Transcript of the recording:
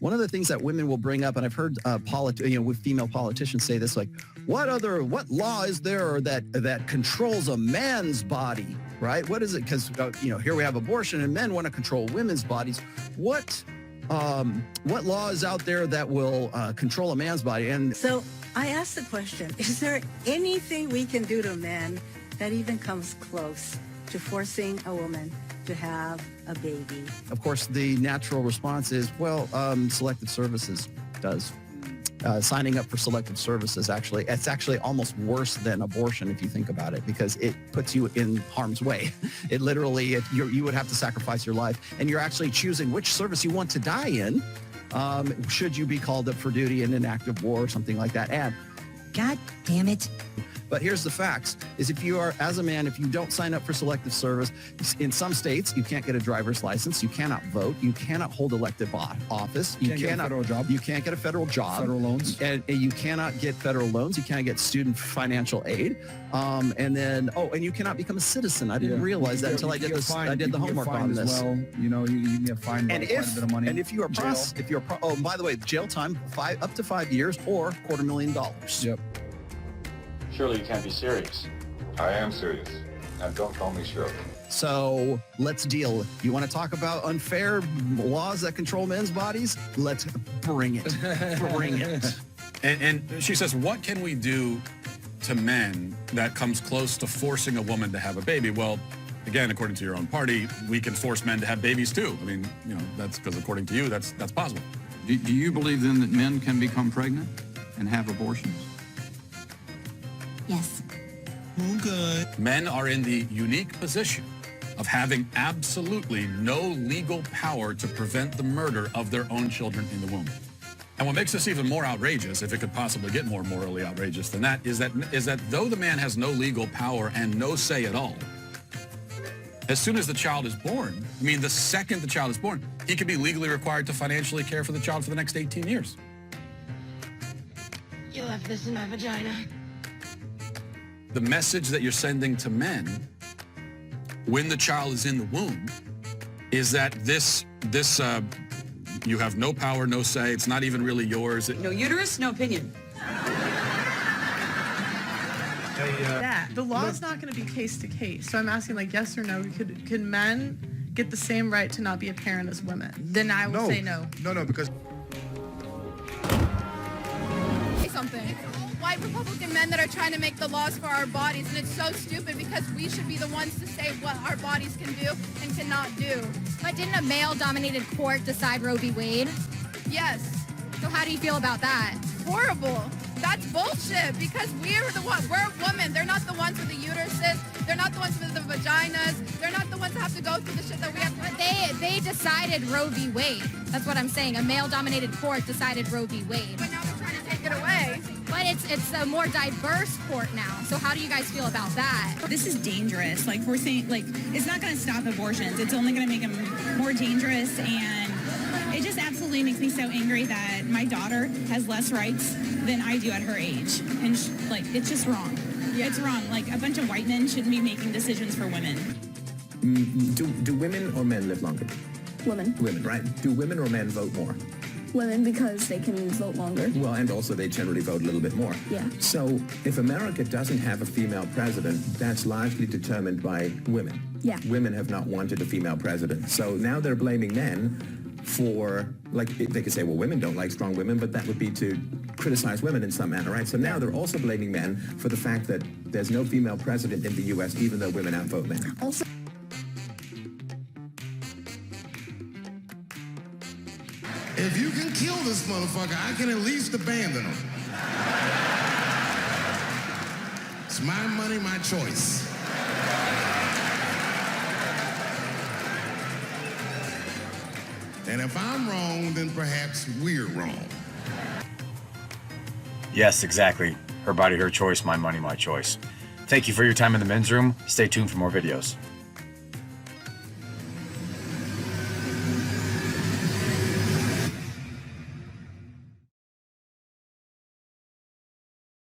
one of the things that women will bring up, and I've heard with female politicians say this, like, what law is there that controls a man's body, right? What is it? Because here we have abortion, and men want to control women's bodies. What law is out there that will control a man's body? And so I asked the question: is there anything we can do to men that even comes close to forcing a woman to have a baby? Of course, the natural response is, well, selective services does. Signing up for selective services, it's actually almost worse than abortion if you think about it, because it puts you in harm's way. It literally, you would have to sacrifice your life, and you're actually choosing which service you want to die in, should you be called up for duty in an active war or something like that. And God damn it. But here's the facts, is if you are, as a man, if you don't sign up for selective service, in some states, you can't get a driver's license, you cannot vote, you cannot hold elective office, you get a federal job. You can't get a federal job. Federal loans. And you cannot get federal loans, you can't get student financial aid. And you cannot become a citizen. I didn't realize that until I did the homework on this. Well, you can get fined by quite a bit of money. And if you are by the way, jail time, up to 5 years or $250,000. Yep. Surely you can't be serious. I am serious. And don't call me Shirley. So let's deal. You want to talk about unfair laws that control men's bodies? Let's bring it. Bring it. And she says, what can we do to men that comes close to forcing a woman to have a baby? Well, again, according to your own party, we can force men to have babies too. I mean, that's because according to you, that's possible. Do you believe then that men can become pregnant and have abortions? Yes. Okay. Men are in the unique position of having absolutely no legal power to prevent the murder of their own children in the womb. And what makes this even more outrageous, if it could possibly get more morally outrageous than that, is that though the man has no legal power and no say at all, as soon as the child is born, the second the child is born, he can be legally required to financially care for the child for the next 18 years. You left this in my vagina. The message that you're sending to men when the child is in the womb is that you have no power, no say, it's not even really yours. No uterus, no opinion. The law is not going to be case to case. So I'm asking, like, yes or no, could men get the same right to not be a parent as women? Then I will say no. No, because... Say something. White Republican men that are trying to make the laws for our bodies, and it's so stupid because we should be the ones to say what our bodies can do and cannot do. But didn't a male-dominated court decide Roe v. Wade? Yes. So how do you feel about that? Horrible. That's bullshit because we're women. They're not the ones with the uteruses. They're not the ones with the vaginas. They're not the ones that have to go through the shit that we have to. But they decided Roe v. Wade. That's what I'm saying. A male-dominated court decided Roe v. Wade. But now they're trying to take it away. But it's a more diverse court now. So how do you guys feel about that? This is dangerous. Like, we're saying, like, it's not going to stop abortions. It's only going to make them more dangerous, and it just absolutely makes me so angry that my daughter has less rights than I do at her age. And, it's just wrong. Yeah. It's wrong. Like, a bunch of white men shouldn't be making decisions for women. Do women or men live longer? Women. Women, right? Do women or men vote more? Women, because they can vote longer. Well, and also they generally vote a little bit more. Yeah. So if America doesn't have a female president, that's largely determined by women. Yeah. Women have not wanted a female president. So now they're blaming men for, like, they could say, well, women don't like strong women, but that would be to criticize women in some manner, right? So now they're also blaming men for the fact that there's no female president in the U.S., even though women outvote men. Also, if you can kill this motherfucker, I can at least abandon him. It's my money, my choice. And if I'm wrong, then perhaps we're wrong. Yes, exactly. Her body, her choice, my money, my choice. Thank you for your time in the men's room. Stay tuned for more videos.